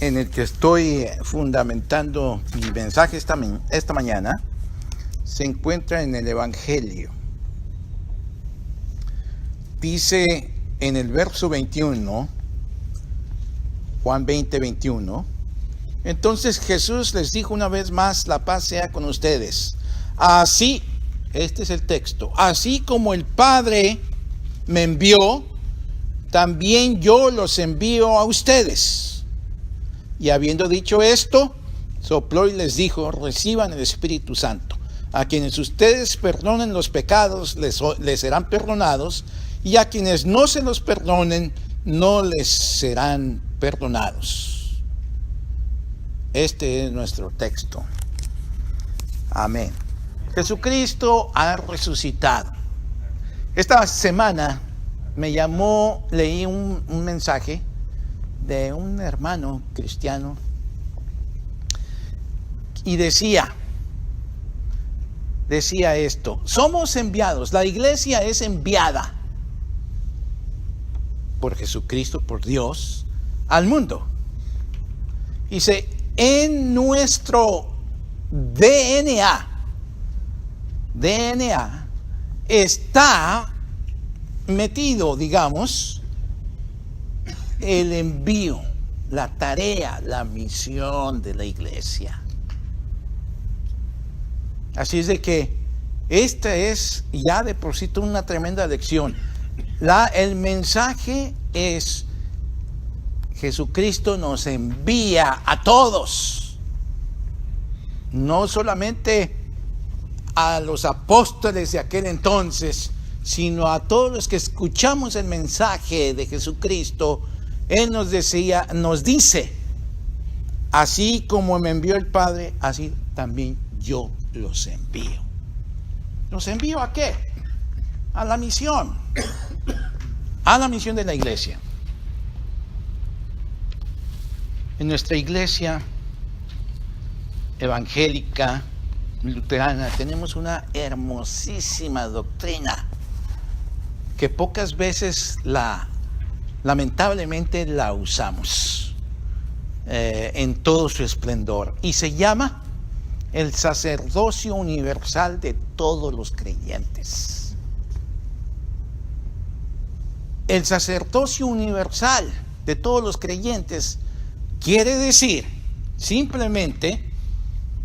en el que estoy fundamentando mi mensaje esta mañana se encuentra en el Evangelio. Dice en el verso 21, Juan 20, 21, entonces Jesús les dijo una vez más: la paz sea con ustedes. Así, este es el texto, así como el Padre me envió, también yo los envío a ustedes. Y habiendo dicho esto, sopló y les dijo: reciban el Espíritu Santo. A quienes ustedes perdonen los pecados, les serán perdonados, y a quienes no se los perdonen, no les serán perdonados. Este es nuestro texto. Amén. Jesucristo ha resucitado. Esta semana leí un mensaje de un hermano cristiano y decía esto: somos enviados, la iglesia es enviada por Jesucristo, por Dios, al mundo. Dice, en nuestro DNA está metido, digamos, el envío, la tarea, la misión de la iglesia. Así es de que esta es ya de por sí una tremenda lección. El mensaje es: Jesucristo nos envía a todos, no solamente a los apóstoles de aquel entonces, sino a todos los que escuchamos el mensaje de Jesucristo. Él nos dice, así como me envió el Padre, así también yo los envío. ¿Los envío a qué? A la misión. A la misión de la iglesia. En nuestra iglesia evangélica, luterana, tenemos una hermosísima doctrina que pocas veces lamentablemente la usamos en todo su esplendor, y se llama el sacerdocio universal de todos los creyentes. El sacerdocio universal de todos los creyentes quiere decir simplemente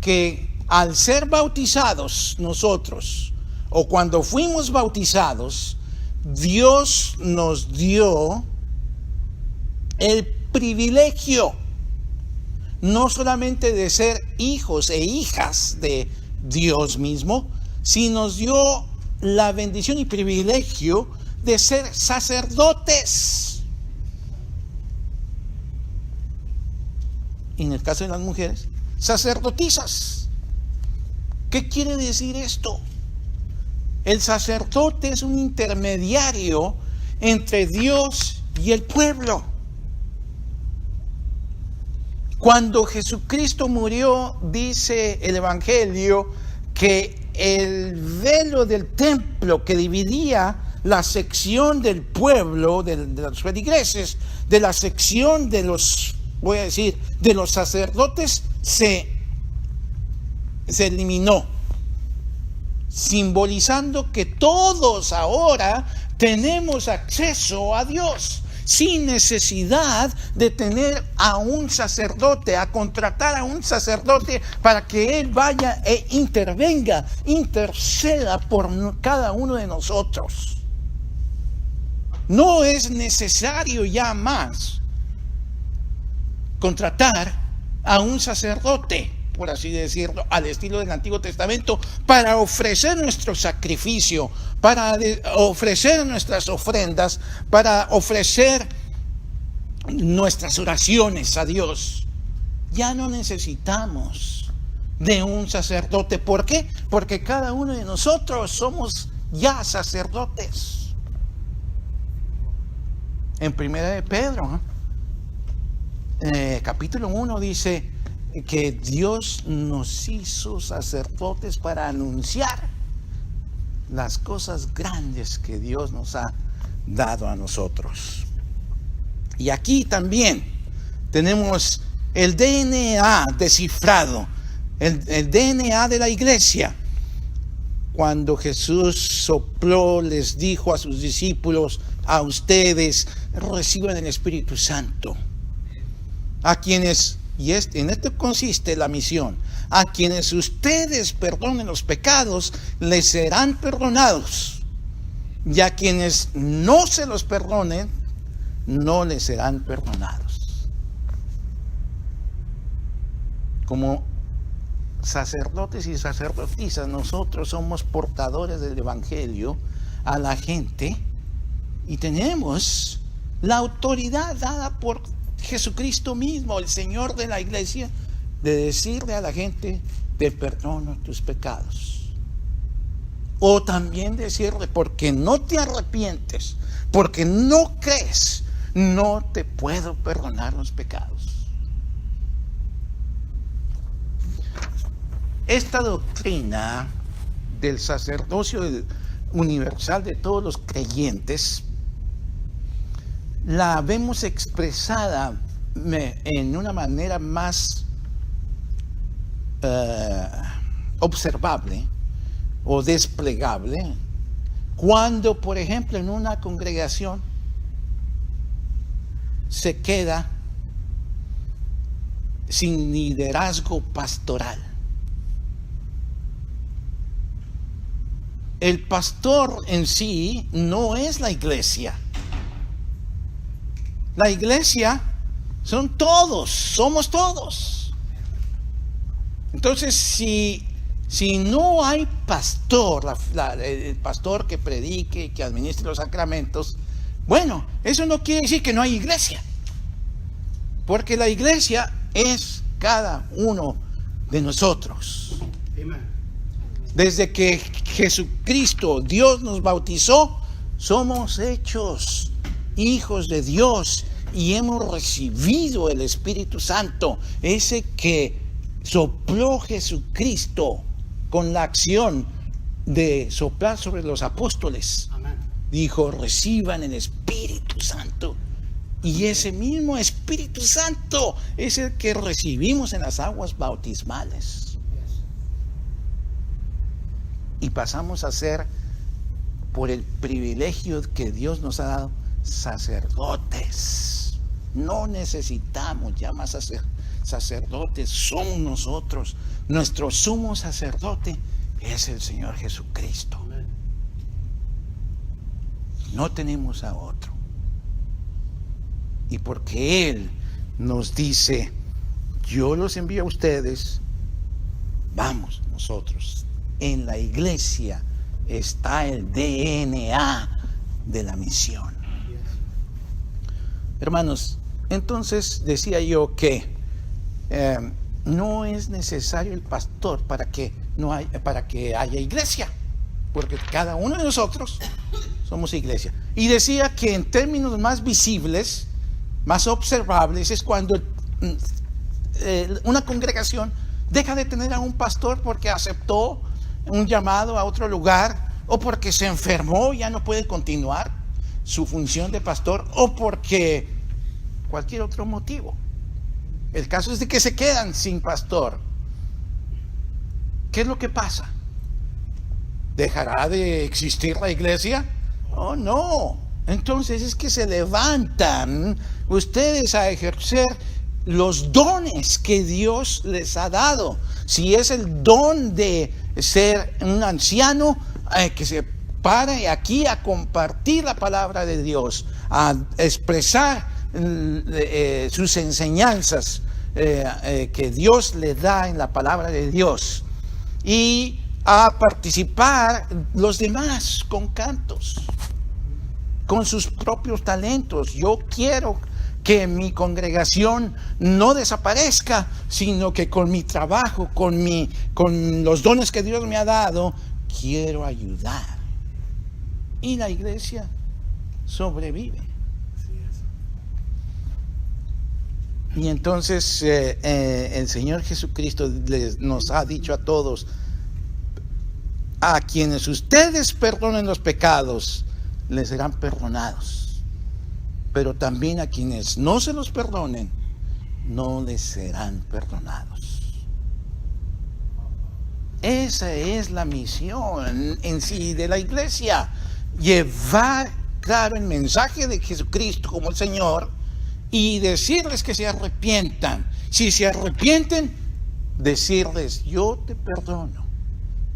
que al ser bautizados nosotros, o cuando fuimos bautizados, Dios nos dio el privilegio no solamente de ser hijos e hijas de Dios mismo, sino nos dio la bendición y privilegio de ser sacerdotes. Y en el caso de las mujeres, sacerdotisas. ¿Qué quiere decir esto? El sacerdote es un intermediario entre Dios y el pueblo. Cuando Jesucristo murió, dice el Evangelio, que el velo del templo que dividía la sección del pueblo, de los feligreses, de la sección de los, de los sacerdotes, se eliminó, simbolizando que todos ahora tenemos acceso a Dios sin necesidad de tener a un sacerdote, a contratar a un sacerdote para que él vaya e interceda por cada uno de nosotros. No es necesario ya más contratar a un sacerdote, por así decirlo, al estilo del Antiguo Testamento, para ofrecer nuestro sacrificio, para ofrecer nuestras ofrendas, para ofrecer nuestras oraciones a Dios. Ya no necesitamos de un sacerdote. ¿Por qué? Porque cada uno de nosotros somos ya sacerdotes. En Primera de Pedro, capítulo 1, dice que Dios nos hizo sacerdotes para anunciar las cosas grandes que Dios nos ha dado a nosotros. Y aquí también tenemos el DNA descifrado, el DNA de la iglesia. Cuando Jesús sopló, les dijo a sus discípulos: a ustedes reciban el Espíritu Santo. A quienes, en esto consiste la misión, a quienes ustedes perdonen los pecados, les serán perdonados. Y a quienes no se los perdonen, no les serán perdonados. Como sacerdotes y sacerdotisas, nosotros somos portadores del Evangelio a la gente y tenemos la autoridad dada por Jesucristo mismo, el Señor de la iglesia, de decirle a la gente: te perdono tus pecados. O también decirle: porque no te arrepientes, porque no crees, no te puedo perdonar los pecados. Esta doctrina del sacerdocio universal de todos los creyentes la vemos expresada en una manera más observable o desplegable cuando, por ejemplo, en una congregación se queda sin liderazgo pastoral. El pastor en sí no es la iglesia. La iglesia son todos, somos todos. Entonces, si no hay pastor, el pastor que predique, que administre los sacramentos, bueno, eso no quiere decir que no hay iglesia. Porque la iglesia es cada uno de nosotros. Desde que Jesucristo, Dios nos bautizó, somos hechos hijos de Dios y hemos recibido el Espíritu Santo, ese que sopló Jesucristo con la acción de soplar sobre los apóstoles. Amén. Dijo: reciban el Espíritu Santo. Y ese mismo Espíritu Santo es el que recibimos en las aguas bautismales. Y pasamos a ser, por el privilegio que Dios nos ha dado, sacerdotes. No necesitamos ya más sacerdotes, somos nosotros. Nuestro sumo sacerdote es el Señor Jesucristo. No tenemos a otro. Y porque Él nos dice: yo los envío a ustedes, vamos nosotros. En la iglesia está el DNA de la misión. Hermanos, entonces decía yo que no es necesario el pastor para que haya iglesia, porque cada uno de nosotros somos iglesia. Y decía que en términos más visibles, más observables, es cuando una congregación deja de tener a un pastor porque aceptó un llamado a otro lugar, o porque se enfermó y ya no puede continuar su función de pastor, o porque cualquier otro motivo. El caso es de que se quedan sin pastor. ¿Qué es lo que pasa? ¿Dejará de existir la iglesia? Oh, no. Entonces es que se levantan ustedes a ejercer los dones que Dios les ha dado. Si es el don de ser un anciano, que se pare aquí a compartir la palabra de Dios, a expresar sus enseñanzas que Dios le da en la palabra de Dios, y a participar los demás con cantos, con sus propios talentos. Yo quiero que mi congregación no desaparezca, sino que con mi trabajo, con los dones que Dios me ha dado, quiero ayudar. Y la iglesia sobrevive. Y entonces el Señor Jesucristo nos ha dicho a todos: a quienes ustedes perdonen los pecados, les serán perdonados. Pero también a quienes no se los perdonen, no les serán perdonados. Esa es la misión en sí de la iglesia. Llevar claro el mensaje de Jesucristo como el Señor y decirles que se arrepientan. Si se arrepienten, decirles: yo te perdono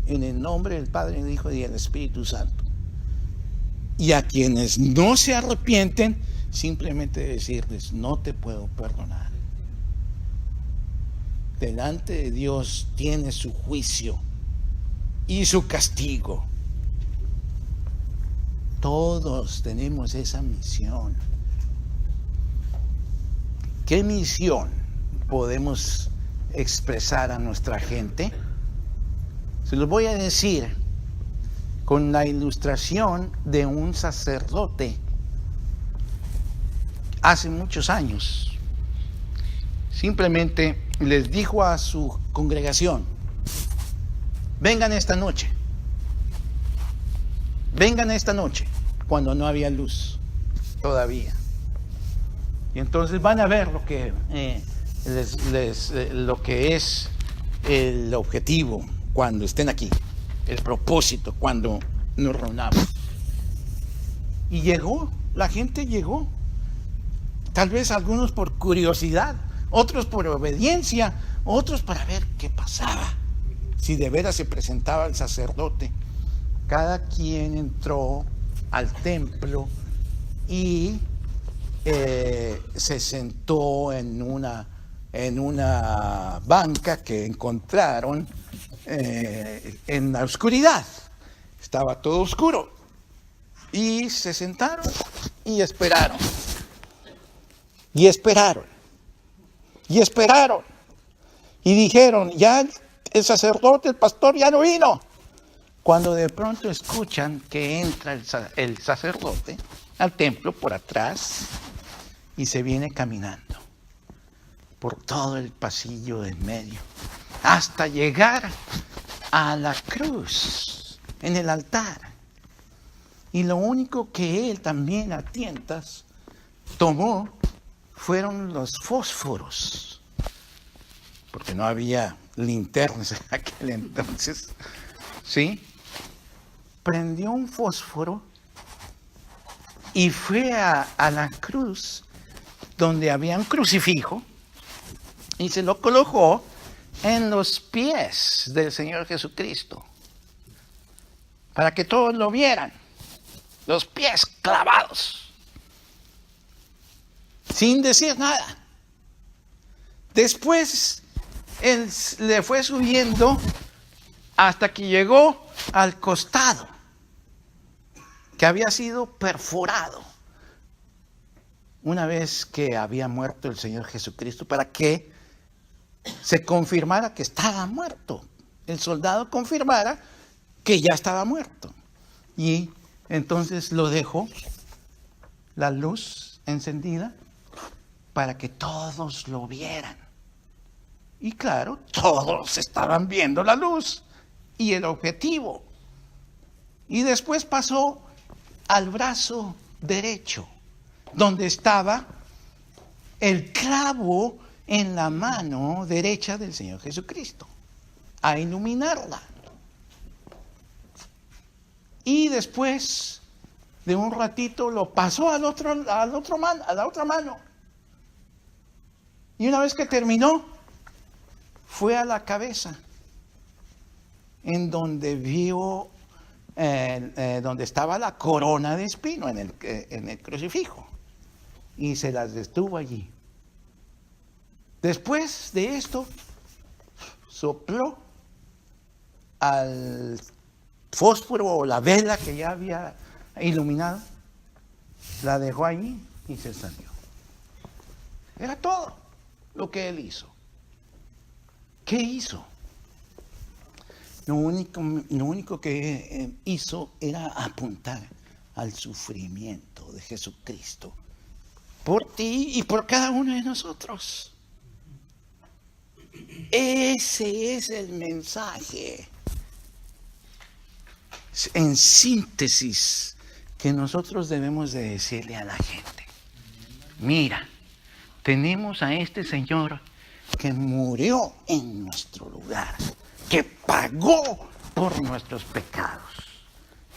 en el nombre del Padre, del Hijo y del Espíritu Santo. Y a quienes no se arrepienten, simplemente decirles: no te puedo perdonar. Delante de Dios tiene su juicio y su castigo. Todos tenemos esa misión. ¿Qué misión podemos expresar a nuestra gente? Se los voy a decir con la ilustración de un sacerdote hace muchos años. Simplemente les dijo a su congregación: vengan esta noche. Vengan esta noche, cuando no había luz todavía. Y entonces van a ver lo que lo que es el objetivo cuando estén aquí, el propósito cuando nos reunamos. Y llegó, la gente llegó. Tal vez algunos por curiosidad, otros por obediencia, otros para ver qué pasaba, si de veras se presentaba el sacerdote. Cada quien entró al templo y se sentó en una banca que encontraron en la oscuridad. Estaba todo oscuro. Y se sentaron y esperaron. Y esperaron. Y esperaron. Y dijeron: ya el sacerdote, el pastor ya no vino. Cuando de pronto escuchan que entra el sacerdote al templo por atrás y se viene caminando por todo el pasillo del medio hasta llegar a la cruz en el altar. Y lo único que él también a tientas tomó fueron los fósforos, porque no había linternas en aquel entonces, ¿sí? Prendió un fósforo y fue a la cruz donde había un crucifijo y se lo colocó en los pies del Señor Jesucristo para que todos lo vieran, los pies clavados, sin decir nada. Después él le fue subiendo hasta que llegó al costado, que había sido perforado una vez que había muerto el Señor Jesucristo, para que se confirmara que estaba muerto. El soldado confirmara que ya estaba muerto. Y entonces lo dejó, la luz encendida, para que todos lo vieran. Y claro, todos estaban viendo la luz y el objetivo. Y después pasó al brazo derecho, donde estaba el clavo en la mano derecha del Señor Jesucristo, a iluminarla. Y después de un ratito lo pasó a la otra mano. Y una vez que terminó, fue a la cabeza, en donde vio donde estaba la corona de espino en el crucifijo, y se las detuvo allí. Después de esto, sopló al fósforo o la vela que ya había iluminado, la dejó allí y se salió. Era todo lo que él hizo. ¿Qué hizo? Lo único que hizo era apuntar al sufrimiento de Jesucristo por ti y por cada uno de nosotros. Ese es el mensaje, en síntesis, que nosotros debemos de decirle a la gente. Mira, Tenemos a este Señor que murió en nuestro lugar, que pagó por nuestros pecados,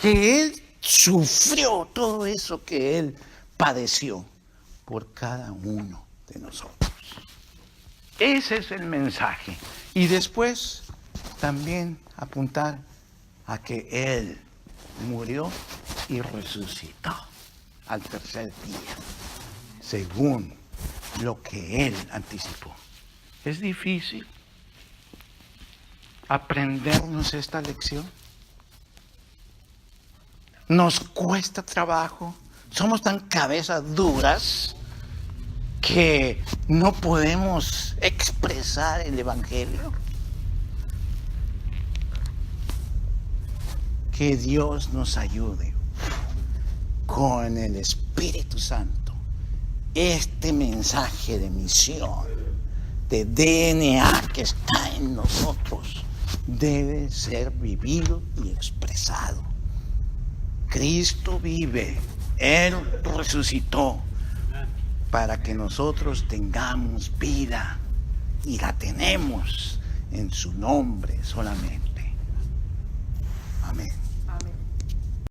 que Él sufrió todo eso que Él padeció por cada uno de nosotros. Ese es el mensaje. Y después también apuntar a que Él murió y resucitó al tercer día, según lo que Él anticipó. Es difícil aprendernos esta lección. Nos cuesta trabajo. Somos tan cabezas duras que no podemos expresar el Evangelio. Que Dios nos ayude con el Espíritu Santo. Este mensaje de misión, de DNA que está en nosotros, debe ser vivido y expresado. Cristo vive, Él resucitó para que nosotros tengamos vida, y la tenemos en su nombre solamente. Amén.